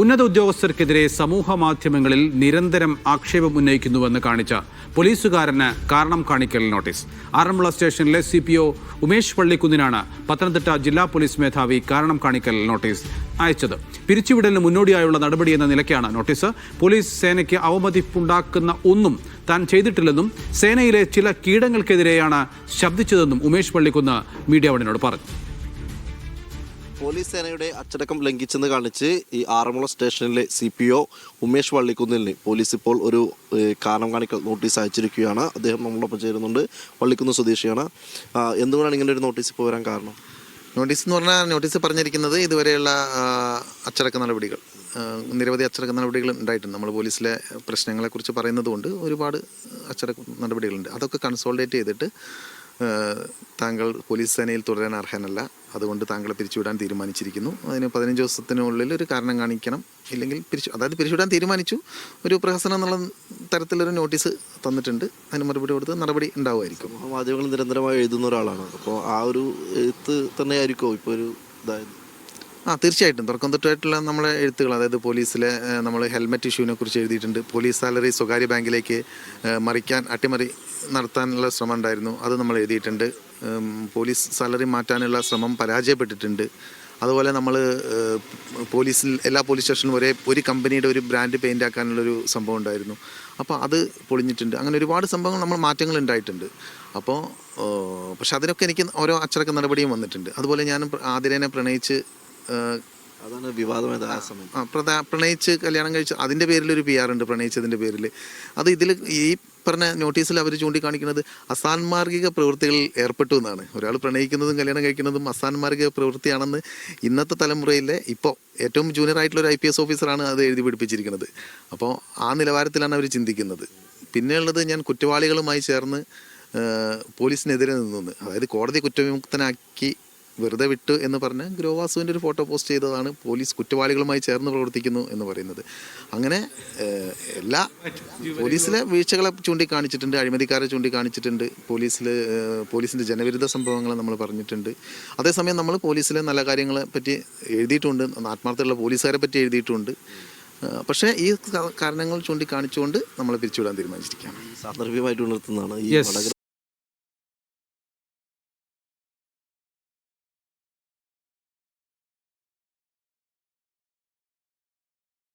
ഉന്നത ഉദ്യോഗസ്ഥർക്കെതിരെ സമൂഹ മാധ്യമങ്ങളിൽ നിരന്തരം ആക്ഷേപം ഉന്നയിക്കുന്നുവെന്ന് കാണിച്ച പോലീസുകാരന് കാരണം കാണിക്കൽ നോട്ടീസ്. ആറന്മുള സ്റ്റേഷനിലെ CPO ഉമേഷ് പള്ളിക്കുന്നിനാണ് പത്തനംതിട്ട ജില്ലാ പോലീസ് മേധാവി കാരണം കാണിക്കൽ നോട്ടീസ് അയച്ചത്. പിരിച്ചുവിടലിന് മുന്നോടിയായുള്ള നടപടിയെന്ന നിലയ്ക്കാണ് നോട്ടീസ്. പോലീസ് സേനയ്ക്ക് അവമതിപ്പുണ്ടാക്കുന്ന ഒന്നും താൻ ചെയ്തിട്ടില്ലെന്നും സേനയിലെ ചില കീടങ്ങൾക്കെതിരെയാണ് ശബ്ദിച്ചതെന്നും ഉമേഷ് പള്ളിക്കുന്ന് മീഡിയ വണിനോട് പറഞ്ഞു. പോലീസ് സേനയുടെ അച്ചടക്കം ലംഘിച്ചെന്ന് കാണിച്ച് ഈ ആറന്മുള സ്റ്റേഷനിലെ CPO ഉമേഷ് പള്ളിക്കുന്നിന് പോലീസ് ഇപ്പോൾ ഒരു കാരണം കാണിക്കൽ നോട്ടീസ് അയച്ചിരിക്കുകയാണ്. അദ്ദേഹം നമ്മളോടൊപ്പം ചേരുന്നുണ്ട്. പള്ളിക്കുന്ന് സ്വദേശിയാണ്. എന്തുകൊണ്ടാണ് ഇങ്ങനെ ഒരു നോട്ടീസ് ഇപ്പോൾ വരാൻ കാരണം? നോട്ടീസ് എന്ന് പറഞ്ഞാൽ നോട്ടീസ് പറഞ്ഞിരിക്കുന്നത് ഇതുവരെയുള്ള അച്ചടക്ക നടപടികൾ, നിരവധി അച്ചടക്ക നടപടികൾ ഉണ്ടായിട്ടുണ്ട്. നമ്മൾ പോലീസിലെ പ്രശ്നങ്ങളെക്കുറിച്ച് പറയുന്നത് കൊണ്ട് ഒരുപാട് അച്ചടക്ക നടപടികളുണ്ട്. അതൊക്കെ കൺസോൾഡേറ്റ് ചെയ്തിട്ട് താങ്കൾ പോലീസ് സേനയിൽ തുടരാൻ അർഹനല്ല, അതുകൊണ്ട് താങ്കളെ പിരിച്ചുവിടാൻ തീരുമാനിച്ചിരിക്കുന്നു. അതിന് 15 ദിവസത്തിനുള്ളിൽ ഒരു കാരണം കാണിക്കണം, ഇല്ലെങ്കിൽ പിരിച്ചുവിടാൻ തീരുമാനിച്ചു, ഒരു പ്രഹസനം എന്നുള്ള തരത്തിലൊരു നോട്ടീസ് തന്നിട്ടുണ്ട്. അതിന് മറുപടി കൊടുത്ത് നടപടി ഉണ്ടാവുമായിരിക്കും. മാധ്യമങ്ങൾ നിരന്തരമായി എഴുതുന്ന ഒരാളാണ്. അപ്പോൾ ആ ഒരു എഴുത്ത് തന്നെയായിരിക്കുമോ ഇപ്പോൾ ഒരു ഇതായത്? തീർച്ചയായിട്ടും തുറക്കം തൊട്ടായിട്ടുള്ള നമ്മളെ എഴുത്തുകൾ, അതായത് പോലീസിലെ നമ്മൾ ഹെൽമെറ്റ് ഇഷ്യൂവിനെ കുറിച്ച് എഴുതിയിട്ടുണ്ട്. പോലീസ് സാലറി സ്വകാര്യ ബാങ്കിലേക്ക് അട്ടിമറി നടത്താനുള്ള ശ്രമം ഉണ്ടായിരുന്നു, അത് നമ്മൾ എഴുതിയിട്ടുണ്ട്. പോലീസ് സാലറി മാറ്റാനുള്ള ശ്രമം പരാജയപ്പെട്ടിട്ടുണ്ട്. അതുപോലെ നമ്മൾ എല്ലാ പോലീസ് സ്റ്റേഷനിലും ഒരു കമ്പനിയുടെ ഒരു ബ്രാൻഡ് പെയിൻ്റ് ആക്കാനുള്ളൊരു സംഭവം ഉണ്ടായിരുന്നു, അപ്പോൾ അത് പൊളിഞ്ഞിട്ടുണ്ട്. അങ്ങനെ ഒരുപാട് സംഭവങ്ങൾ മാറ്റങ്ങൾ ഉണ്ടായിട്ടുണ്ട്. അപ്പോൾ പക്ഷെ അതിനൊക്കെ എനിക്ക് ഓരോ അച്ചടക്ക നടപടിയും വന്നിട്ടുണ്ട്. അതുപോലെ ഞാൻ ആതിരേനെ പ്രണയിച്ച് അതാണ് വിവാദമായത്. ആ സമയം പ്രണയിച്ച് കല്യാണം കഴിച്ച് അതിൻ്റെ പേരിലൊരു PR ഉണ്ട്, പ്രണയിച്ചതിൻ്റെ പേരിൽ. അത് ഇതിൽ ഈ പറഞ്ഞ നോട്ടീസിൽ അവർ ചൂണ്ടിക്കാണിക്കുന്നത് അസാൻമാർഗിക പ്രവൃത്തികളിൽ ഏർപ്പെട്ടു എന്നാണ്. ഒരാൾ പ്രണയിക്കുന്നതും കല്യാണം കഴിക്കുന്നതും അസാൻമാർഗിക പ്രവൃത്തിയാണെന്ന് ഇന്നത്തെ തലമുറയിലെ ഇപ്പോൾ ഏറ്റവും ജൂനിയർ ആയിട്ടുള്ള ഒരു IPS ഓഫീസറാണ് അത് എഴുതി പിടിപ്പിച്ചിരിക്കുന്നത്. അപ്പോൾ ആ നിലവാരത്തിലാണ് അവർ ചിന്തിക്കുന്നത്. പിന്നെയുള്ളത്, ഞാൻ കുറ്റവാളികളുമായി ചേർന്ന് പോലീസിനെതിരെ നിന്നു, അതായത് കോടതി കുറ്റവിമുക്തനാക്കി വെറുതെ വിട്ടു എന്ന് പറഞ്ഞ് ഗ്രോവാസുവിൻ്റെ ഒരു ഫോട്ടോ പോസ്റ്റ് ചെയ്തതാണ് പോലീസ് കുറ്റവാളികളുമായി ചേർന്ന് പ്രവർത്തിക്കുന്നു എന്ന് പറയുന്നത്. അങ്ങനെ എല്ലാ പോലീസിലെ വീഴ്ചകളെ ചൂണ്ടിക്കാണിച്ചിട്ടുണ്ട്, അഴിമതിക്കാരെ ചൂണ്ടിക്കാണിച്ചിട്ടുണ്ട്, പോലീസിൻ്റെ ജനവിരുദ്ധ സംഭവങ്ങൾ നമ്മൾ പറഞ്ഞിട്ടുണ്ട്. അതേസമയം നമ്മൾ പോലീസിലെ നല്ല കാര്യങ്ങളെ പറ്റി എഴുതിയിട്ടുണ്ട്, ആത്മാർത്ഥമുള്ള പോലീസുകാരെ പറ്റി എഴുതിയിട്ടുണ്ട്. പക്ഷേ ഈ കാരണങ്ങൾ ചൂണ്ടിക്കാണിച്ചുകൊണ്ട് നമ്മളെ പിരിച്ചുവിടാൻ തീരുമാനിച്ചിരിക്കുകയാണ്. സാന്ദർഭികമായിട്ട് ഉണർത്തുന്നതാണ് ഈ